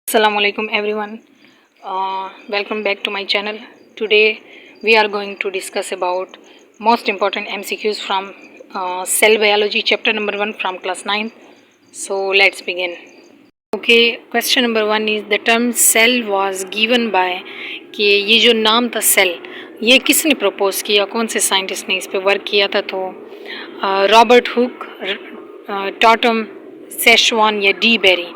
Assalamualaikum everyone. Welcome back to my channel. Today we are going to discuss about most important MCQs from cell biology chapter number 1 from class 9. So let's begin. Okay, question number 1 is the term cell was given by कि ये जो नाम था cell ये किसने propose किया, कौन से साइंटिस्ट ने इस पे वर्क किया था? तो रॉबर्ट हुक, टॉटम, सेशवान या डी बेरी।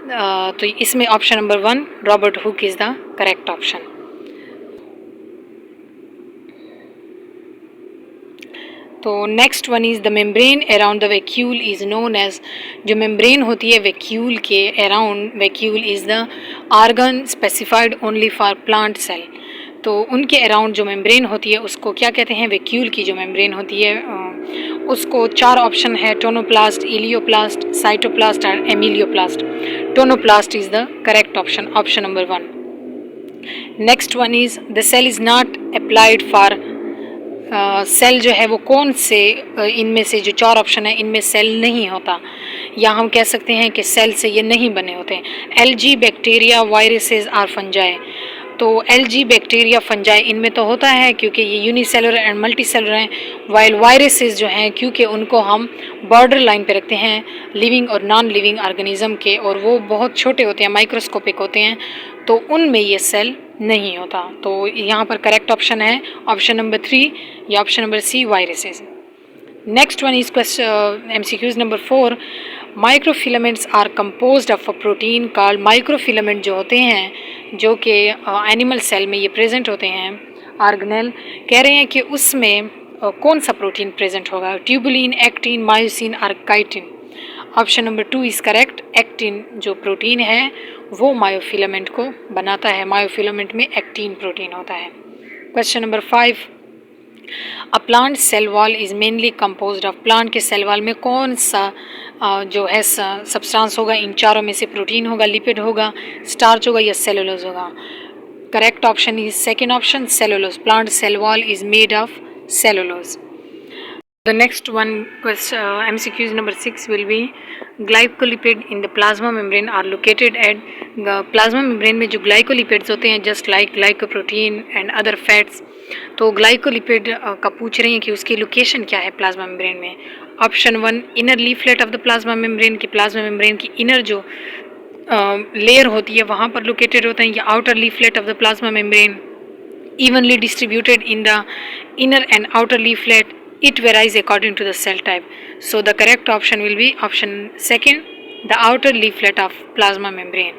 तो इसमें option number 1 Robert Hooke is the correct option. तो next one is the membrane around the vacuole is known as, जो मेम्ब्रेन होती है वैक्यूल के around, vacuole is the organ specified only for plant cell. तो उनके around जो membrane होती है उसको क्या कहते हैं? वैक्यूल की जो मेम्ब्रेन होती है उसको 4 ऑप्शन है: टोनोप्लास्ट, इलियोप्लास्ट, साइटोप्लास्ट और amyloplast. Tonoplast is the correct option, option number 1। Next one is the cell is not applied for, cell जो है वो कौन से इनमें से जो 4 ऑप्शन है इनमें सेल नहीं होता, या हम कह सकते हैं कि सेल से ये नहीं बने होते हैं? एलजी, बैक्टीरिया, वायरसेस और फंजाई। तो एलजी, बैक्टीरिया, फंजाई इनमें तो होता है क्योंकि ये यूनिसेलुलर एंड मल्टी सेलुलर हैं, वाइल वायरसेस जो हैं क्योंकि उनको हम बॉर्डर लाइन पे रखते हैं लिविंग और नॉन लिविंग ऑर्गेनिज्म के, और वो बहुत छोटे होते हैं, माइक्रोस्कोपिक होते हैं, तो उनमें ये सेल नहीं होता। तो यहाँ पर करेक्ट ऑप्शन है ऑप्शन नंबर 3 या option number C, viruses. Next one is question MCQs number 4, microfilaments are composed of a protein called. Microfilament जो होते हैं जो कि एनिमल सेल में ये प्रेजेंट होते हैं, ऑर्गेनेल, कह रहे हैं कि उसमें कौन सा प्रोटीन प्रेजेंट होगा? ट्यूबुलिन, एक्टिन, मायोसिन और chitin. Option number 2 is correct. Actin जो प्रोटीन है वो मायोफिलामेंट को बनाता है, मायोफिलामेंट में एक्टिन प्रोटीन होता है। Question number 5, a plant cell wall is mainly composed of. Plant के सेल वॉल में कौन सा जो है सब्सटेंस होगा? इन चारों में से प्रोटीन होगा, लिपिड होगा, स्टार्च होगा या सेलुलोज होगा? Correct option is second option, cellulose. Plant cell wall is made of cellulose. The next one question, MCQs number 6 will be glycolipid in the plasma membrane are located at the plasma membrane में जो glycolipids होते हैं just like glycoprotein and other fats, तो glycolipid का पूछ रहे हैं कि उसकी लोकेशन क्या है प्लाज्मा मेम्ब्रेन में? Option 1 inner leaflet of the plasma membrane, की प्लाज्मा मेम्ब्रेन की इनर जो लेयर होती है वहाँ पर लोकेटेड होते हैं, या outer leaflet of the plasma membrane evenly distributed in the inner and outer leaflet. It varies according to the cell type. So the correct option will be option second, the outer leaflet of plasma membrane.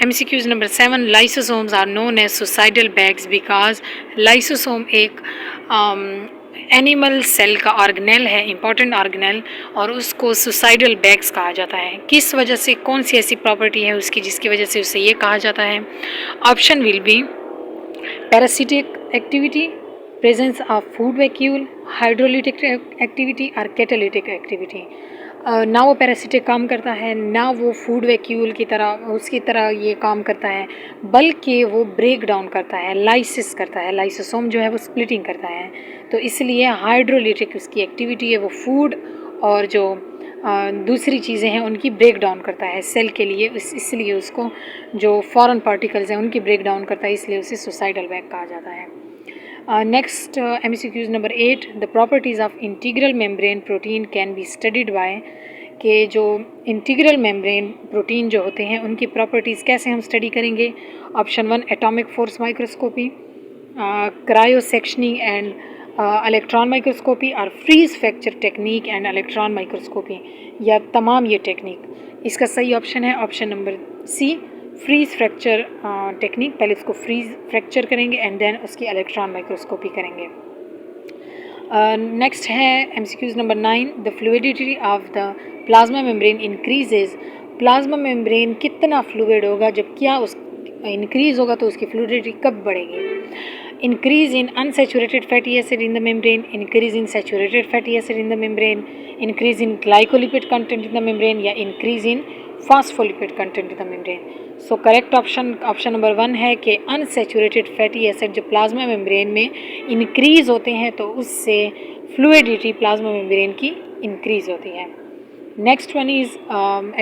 MCQs number 7, lysosomes are known as suicidal bags because lysosome एक animal cell का organelle है, important organelle, और उसको suicidal bags कहा जाता है। किस वजह से, कौन सी ऐसी प्रॉपर्टी है उसकी जिसकी वजह से उसे ये कहा जाता है? Option will be parasitic activity, presence of food vacuole, hydrolytic activity और कैटालिटिक एक्टिविटी। ना वो पैरासिटिक काम करता है, ना वो फूड वैक्यूल की तरह उसकी तरह ये काम करता है, बल्कि वो ब्रेक डाउन करता है, लाइसिस करता है, लाइसोसोम जो है वो स्प्लिटिंग करता है। तो इसलिए हाइड्रोलिटिक उसकी एक्टिविटी है, वो फूड और जो दूसरी चीज़ें हैं उनकी ब्रेक डाउन करता है सेल के लिए, इसलिए उसको जो फॉरेन पार्टिकल्स हैं उनकी ब्रेक डाउन करता है, इसलिए उसे सुसाइडल बैग कहा जाता है। Next MCQs number 8, the properties of integral membrane protein can be studied by, के जो इंटीग्रल मेम्ब्रेन प्रोटीन जो होते हैं उनकी प्रॉपर्टीज़ कैसे हम स्टडी करेंगे? Option 1 atomic force microscopy, cryo sectioning and electron microscopy, और freeze fracture technique and electron microscopy, या तमाम ये टेक्निक। इसका सही ऑप्शन है option number C, freeze fracture technique. पहले इसको फ्रीज फ्रैक्चर करेंगे एंड देन उसकी इलेक्ट्रॉन माइक्रोस्कोपी करेंगे। नेक्स्ट है MCQs number 9, the fluidity of the plasma membrane increases. Plasma membrane कितना फ्लूइड होगा, जब क्या उस इंक्रीज होगा तो उसकी फ्लूइडिटी कब बढ़ेगी? increase in unsaturated fatty acid in the membrane, increase in saturated fatty acid in the membrane, increase in glycolipid content in the membrane, या increase in phospholipid content in the membrane. So correct option number 1 है कि unsaturated fatty acid जो plasma membrane में increase होते हैं तो उससे fluidity plasma membrane की increase होती है। Next one is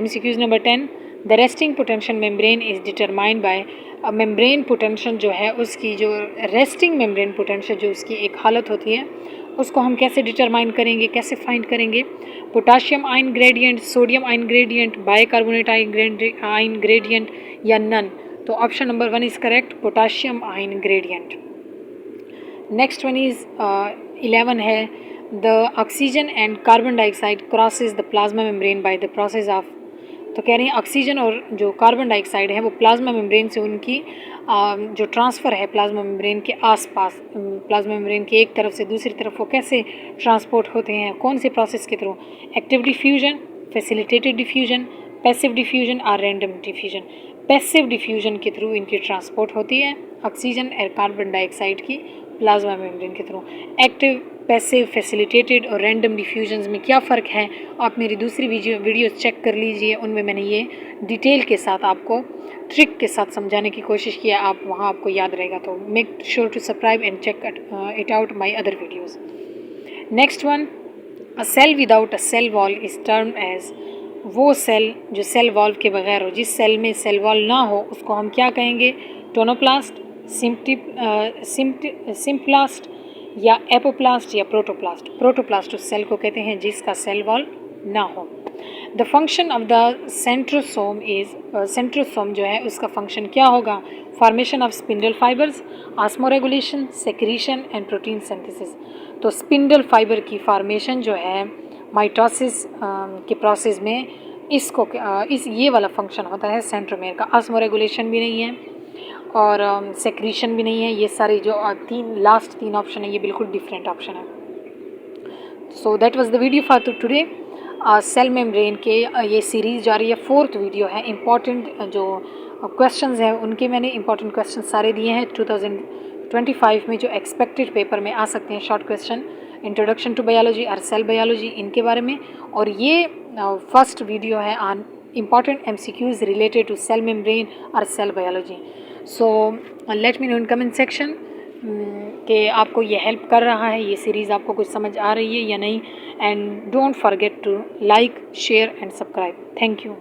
MCQs number 10, the resting potential membrane is determined by membrane potential जो है उसकी जो रेस्टिंग मेम्ब्रेन पोटेंशियल जो उसकी एक हालत होती है उसको हम कैसे डिटरमाइन करेंगे, कैसे फाइंड करेंगे? Potassium ion gradient, sodium ion gradient, bicarbonate ion gradient या नन? तो option number 1 is correct, potassium ion gradient. Next one is 11 है the oxygen and carbon dioxide crosses the plasma membrane by the process of. तो कह रहे हैं oxygen और जो carbon dioxide है वो प्लाज्मा मेम्ब्रेन से उनकी जो ट्रांसफ़र है प्लाज्मा मेम्ब्रेन के आसपास, प्लाज्मा मेम्ब्रेन के एक तरफ से दूसरी तरफ वो कैसे ट्रांसपोर्ट होते हैं, कौन से प्रोसेस के through? Active diffusion, facilitated diffusion, passive diffusion और रैंडम डिफ्यूजन। पैसिव डिफ्यूजन के थ्रू इनकी ट्रांसपोर्ट होती है ऑक्सीजन और कार्बन डाइऑक्साइड की प्लाज्मा मेम्ब्रेन के थ्रू। एक्टिव, पैसिव, फैसिलिटेटेड और रैंडम डिफ्यूजन्स में क्या फ़र्क है? आप मेरी दूसरी वीडियोस चेक कर लीजिए, उनमें मैंने ये डिटेल के साथ आपको ट्रिक के साथ समझाने की कोशिश किया, आप वहाँ आपको याद रहेगा। तो make sure to subscribe and check it out my other videos. Next one, a cell without a cell wall is term as. वो सेल जो सेल वॉल्व के बगैर हो, जिस सेल में सेल वॉल ना हो, उसको हम क्या कहेंगे? टोनोप्लास्ट, सिम्प्लास्ट या एपोप्लास्ट या प्रोटोप्लास्ट। प्रोटोप्लास्ट उस सेल को कहते हैं जिसका सेल वॉल ना हो। The function of the centrosome is, centrosome जो है उसका फंक्शन क्या होगा? Formation of spindle fibres, osmoregulation, secretion and protein synthesis. तो स्पिंडल फाइबर की फॉर्मेशन जो है माइटोसिस के प्रोसेस में इसको ये वाला फंक्शन होता है सेंट्रोमेयर का। ऑस्मोरेगुलेशन भी नहीं है और सेक्रीशन भी नहीं है। ये सारे जो लास्ट तीन ऑप्शन है ये बिल्कुल डिफरेंट ऑप्शन है। So that was the video for today. Cell membrane के ये सीरीज़ जारी है, 4th वीडियो है। इम्पॉर्टेंट जो क्वेश्चंस हैं उनके मैंने इम्पॉर्टेंट क्वेश्चन सारे दिए हैं 2025 में जो एक्सपेक्टेड पेपर में आ सकते हैं। Short question, introduction to biology और सेल बायोलॉजी, इनके बारे में। और ये फर्स्ट वीडियो है on important MCQs related to cell membrane और cell biology. So let me know in comment section कि आपको ये हेल्प कर रहा है, ये सीरीज़ आपको कुछ समझ आ रही है या नहीं। And don't forget to like, share and subscribe. Thank you.